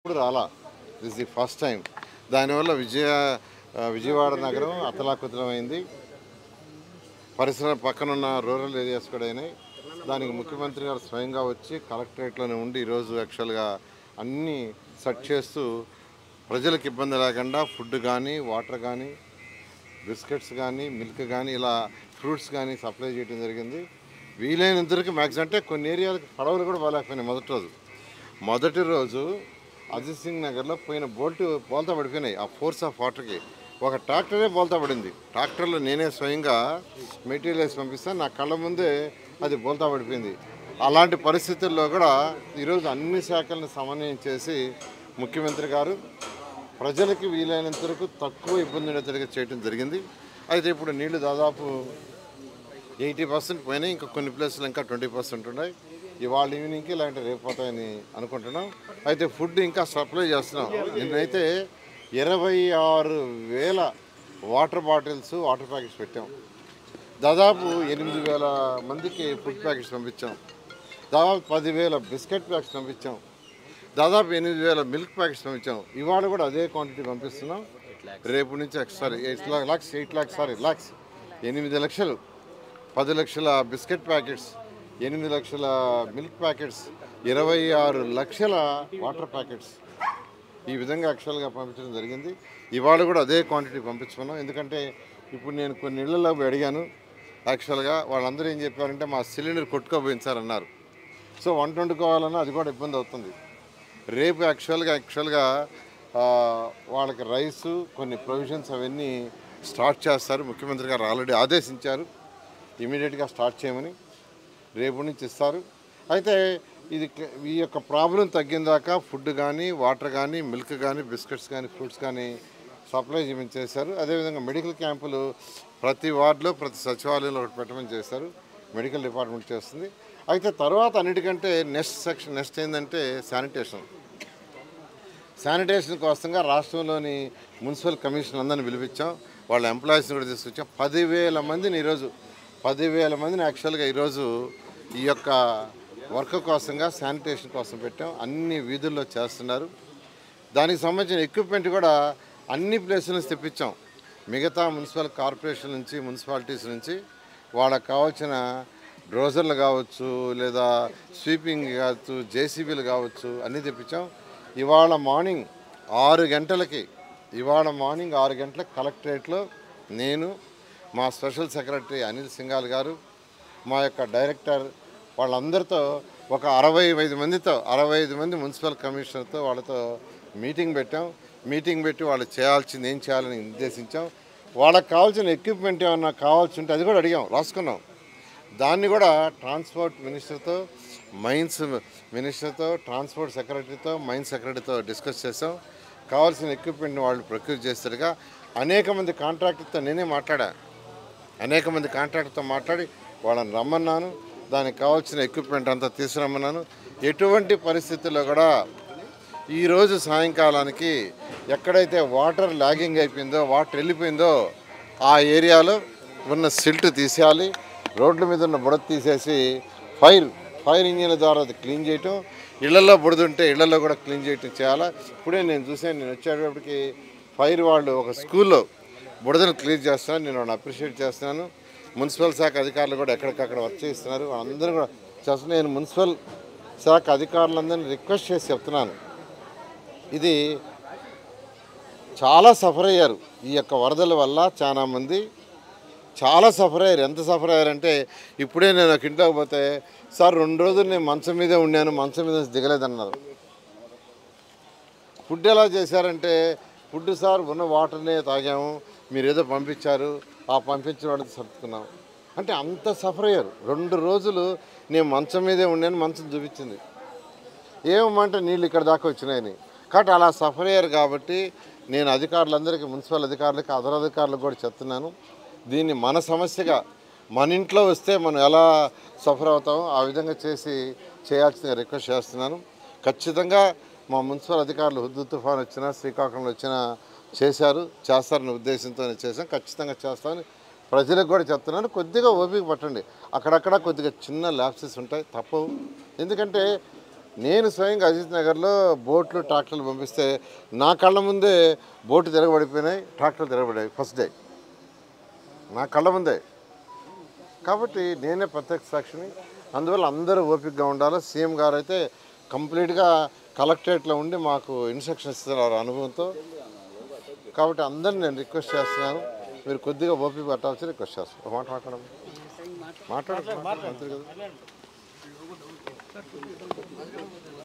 ఇప్పుడు రాలా. This the first time. దానివల్ల విజయవాడ నగరం అతలాకుతలమైంది. పరిసర పక్కనున్న రూరల్ ఏరియాస్ కూడా అయినాయి. దానికి ముఖ్యమంత్రి గారు స్వయంగా వచ్చి కలెక్టరేట్లోనే ఉండి ఈరోజు యాక్చువల్గా అన్నీ సెట్ చేస్తూ ప్రజలకు ఇబ్బంది లేకుండా ఫుడ్ కానీ, వాటర్ కానీ, బిస్కెట్స్ కానీ, మిల్క్ కానీ, ఇలా ఫ్రూట్స్ కానీ సప్లై చేయడం జరిగింది. వీలైనంతవరకు మ్యాక్సిమం అంటే కొన్ని ఏరియాలకు పడవలు కూడా బాగాలేకపోయినాయి. మొదటి రోజు అజిత్ సింగ్ నగర్లో పోయిన బోల్తా పడిపోయినాయి. ఆ ఫోర్స్ ఆఫ్ వాటర్కి ఒక ట్రాక్టరే బోల్తా పడింది. ట్రాక్టర్లో నేనే స్వయంగా మెటీరియల్ వేసి పంపిస్తాను, నా కళ్ళ ముందే అది బోల్తా పడిపోయింది. అలాంటి పరిస్థితుల్లో కూడా ఈరోజు అన్ని శాఖలను సమన్వయం చేసి ముఖ్యమంత్రి గారు ప్రజలకి వీలైనంత వరకు తక్కువ ఇబ్బంది ఉండేట్టుగా చేయడం జరిగింది. అయితే ఇప్పుడు నీళ్లు దాదాపు 80% పోయినాయి. ఇంకా కొన్ని ప్లేసులు ఇంకా 20% ఉన్నాయి. ఇవాళ ఈవినింగ్కి ఇలాంటి రేపు పోతాయని అనుకుంటున్నాం. అయితే ఫుడ్ ఇంకా సప్లై చేస్తున్నాం. నిన్నైతే 26,000 వాటర్ బాటిల్స్, వాటర్ ప్యాకెట్స్ పెట్టాం. దాదాపు 8,000 మందికి ఫుడ్ ప్యాకెట్స్ పంపించాం. దాదాపు 10,000 బిస్కెట్ ప్యాకెట్స్ పంపించాం. దాదాపు 8,000 మిల్క్ ప్యాకెట్స్ పంపించాం. ఇవాళ కూడా అదే క్వాంటిటీ పంపిస్తున్నాం. రేపు నుంచి 8 lakhs 8 లక్షలు, 10 లక్షల బిస్కెట్ ప్యాకెట్స్, 8 లక్షల మిల్క్ ప్యాకెట్స్, 26 లక్షల వాటర్ ప్యాకెట్స్, ఈ విధంగా యాక్చువల్గా పంపించడం జరిగింది. ఇవాళ కూడా అదే క్వాంటిటీ పంపించుకున్నాం. ఎందుకంటే ఇప్పుడు నేను కొన్ని ఇళ్లలో అడిగాను. యాక్చువల్గా వాళ్ళందరూ ఏం చెప్పారంటే మా సిలిండర్ కొట్టుకోపోయింది సార్ అన్నారు. సో వంట వండుకోవాలన్నా అది కూడా ఇబ్బంది అవుతుంది. రేపు యాక్చువల్గా వాళ్ళకి రైసు, కొన్ని ప్రొవిజన్స్ అవన్నీ స్టార్ట్ చేస్తారు. ముఖ్యమంత్రి గారు ఆల్రెడీ ఆదేశించారు ఇమీడియట్గా స్టార్ట్ చేయమని. రేపు నుంచి ఇస్తారు. అయితే ఈ యొక్క ప్రాబ్లం తగ్గిన దాకా ఫుడ్ కానీ, వాటర్ కానీ, మిల్క్ కానీ, బిస్కెట్స్ కానీ, ఫ్రూట్స్ కానీ సప్లై చేయమని చేశారు. అదేవిధంగా మెడికల్ క్యాంపులు ప్రతి వార్డులో, ప్రతి సచివాలయంలో ఒకటి పెట్టమని చేశారు. మెడికల్ డిపార్ట్మెంట్ చేస్తుంది. అయితే తర్వాత అన్నిటికంటే నెక్స్ట్ ఏంటంటే శానిటేషన్ కోసంగా రాష్ట్రంలోని మున్సిపల్ కమిషన్ అందరిని పిలిపించాం. వాళ్ళ ఎంప్లాయీస్ని కూడా తీసుకొచ్చాం. 10,000 మందిని ఈరోజు 10,000 మందిని యాక్చువల్గా ఈరోజు ఈ యొక్క వర్క్ కోసంగా శానిటేషన్ కోసం పెట్టాం. అన్ని వీధుల్లో చేస్తున్నారు. దానికి సంబంధించిన ఎక్విప్మెంట్ కూడా అన్ని ప్లేసుల నుంచి తెప్పించాం. మిగతా మున్సిపల్ కార్పొరేషన్ నుంచి, మున్సిపాలిటీస్ నుంచి వాళ్ళకి కావాల్సిన డ్రోజర్లు కావచ్చు, లేదా స్వీపింగ్ కావచ్చు, జేసీబీలు కావచ్చు, అన్నీ తెప్పించాం. ఇవాళ మార్నింగ్ 6 గంటలకి కలెక్టరేట్లో నేను, మా స్పెషల్ సెక్రటరీ అనిల్ సింఘాల్ గారు, మా యొక్క డైరెక్టర్ వాళ్ళందరితో ఒక 65 మంది మున్సిపల్ కమిషనర్తో వాళ్ళతో మీటింగ్ పెట్టాం. మీటింగ్ పెట్టి వాళ్ళు చేయాల్సింది ఏం చేయాలని నిర్దేశించాం. వాళ్ళకి కావాల్సిన ఎక్విప్మెంట్ ఏమన్నా కావాల్సి ఉంటే అది కూడా అడిగాం, రాసుకున్నాం. దాన్ని కూడా ట్రాన్స్పోర్ట్ మినిస్టర్తో, మైన్స్ మినిస్టర్తో, ట్రాన్స్పోర్ట్ సెక్రటరీతో, మైన్స్ సెక్రటరీతో డిస్కస్ చేసాం. కావాల్సిన ఎక్విప్మెంట్ని వాళ్ళు ప్రొక్యూర్ చేస్తారుగా. అనేక మంది కాంట్రాక్టర్తో మాట్లాడి వాళ్ళని రమ్మన్నాను. దానికి కావాల్సిన ఎక్విప్మెంట్ అంతా తీసుకురమ్మన్నాను. ఎటువంటి పరిస్థితుల్లో కూడా ఈరోజు సాయంకాలానికి ఎక్కడైతే వాటర్ లాగింగ్ అయిపోయిందో, వాటర్ వెళ్ళిపోయిందో ఆ ఏరియాలో ఉన్న సిల్ట్ తీసేయాలి. రోడ్ల మీద ఉన్న బుడత తీసేసి ఫైర్ ఇంజిన్ల ద్వారా అది క్లీన్ చేయటం, ఇళ్లలో బుడదుంటే ఇళ్లలో కూడా క్లీన్ చేయటం చేయాలా. ఇప్పుడే నేను చూసాను, నేను వచ్చేటప్పటికి ఫైర్ వాళ్ళు ఒక స్కూల్లో బుడదను క్లీన్ చేస్తున్నారు. నేను వాళ్ళని అప్రిషియేట్ చేస్తున్నాను. మున్సిపల్ శాఖ అధికారులు కూడా ఎక్కడికక్కడ వర్క్ చేస్తున్నారు. వాళ్ళందరూ కూడా చేస్తున్నారు. నేను మున్సిపల్ శాఖ అధికారులందరినీ రిక్వెస్ట్ చేసి చెప్తున్నాను, ఇది చాలా సఫర్ అయ్యారు. ఈ యొక్క వరదల వల్ల చాలామంది చాలా సఫర్ అయ్యారు. ఎంత సఫర్ అయ్యారంటే ఇప్పుడే నేను ఒక ఇంట్లోకి పోతే సార్ 2 రోజులు నేను మంచం మీదే ఉన్నాను, మంచం మీద దిగలేదన్నారు. ఫుడ్ ఎలా చేశారంటే, ఫుడ్ సార్ ఉన్న వాటర్నే తాగాము, మీరు ఏదో పంపించారు, ఆ పంపించిన వాడితో సర్దుకున్నాం అంటే అంత సఫర్ అయ్యారు. 2 రోజులు నేను మంచం మీదే ఉన్నాను, మంచం చూపించింది. ఏమంటే నీళ్ళు ఇక్కడ దాకా వచ్చినాయని. కాబట్టి అలా సఫర్ అయ్యారు. కాబట్టి నేను అధికారులందరికీ, మున్సిపల్ అధికారులకి, అదర్ అధికారులకు కూడా చెప్తున్నాను, దీన్ని మన సమస్యగా, మన ఇంట్లో వస్తే మనం ఎలా సఫర్ అవుతామో ఆ విధంగా చేయాల్సిందిగా రిక్వెస్ట్ చేస్తున్నాను. ఖచ్చితంగా మా మున్సిపల్ అధికారులు హుద్దు తుఫాన్ వచ్చినా, శ్రీకాకుళంలో వచ్చినా చేస్తారనే ఉద్దేశంతో చేసాం. ఖచ్చితంగా చేస్తామని ప్రజలకు కూడా చెప్తున్నాను. కొద్దిగా ఓపిక పట్టండి. అక్కడక్కడ కొద్దిగా చిన్న ల్యాప్సెస్ ఉంటాయి, తప్పవు. ఎందుకంటే నేను స్వయంగా అజిత్ నగర్లో బోట్లు ట్రాక్టర్లు పంపిస్తే నా కళ్ళ ముందే బోటు తిరగబడిపోయినాయి, ట్రాక్టర్లు తిరగబడాయి ఫస్ట్ డే నా కళ్ళ ముందే. కాబట్టి నేనే ప్రత్యక్ష సాక్షిని. అందువల్ల అందరూ ఓపికగా ఉండాలి. సీఎం గారు అయితే కంప్లీట్గా కలెక్టరేట్లో ఉండి మాకు ఇన్స్ట్రక్షన్స్ ఇస్తున్నారు అనుభవంతో. కాబట్టి అందరిని నేను రిక్వెస్ట్ చేస్తున్నాను, మీరు కొద్దిగా ఓపిక పట్టాల్సి రిక్వెస్ట్ చేస్తాను. ఒక మాట మాట్లాడము మాట్లాడు మంత్రి కదా.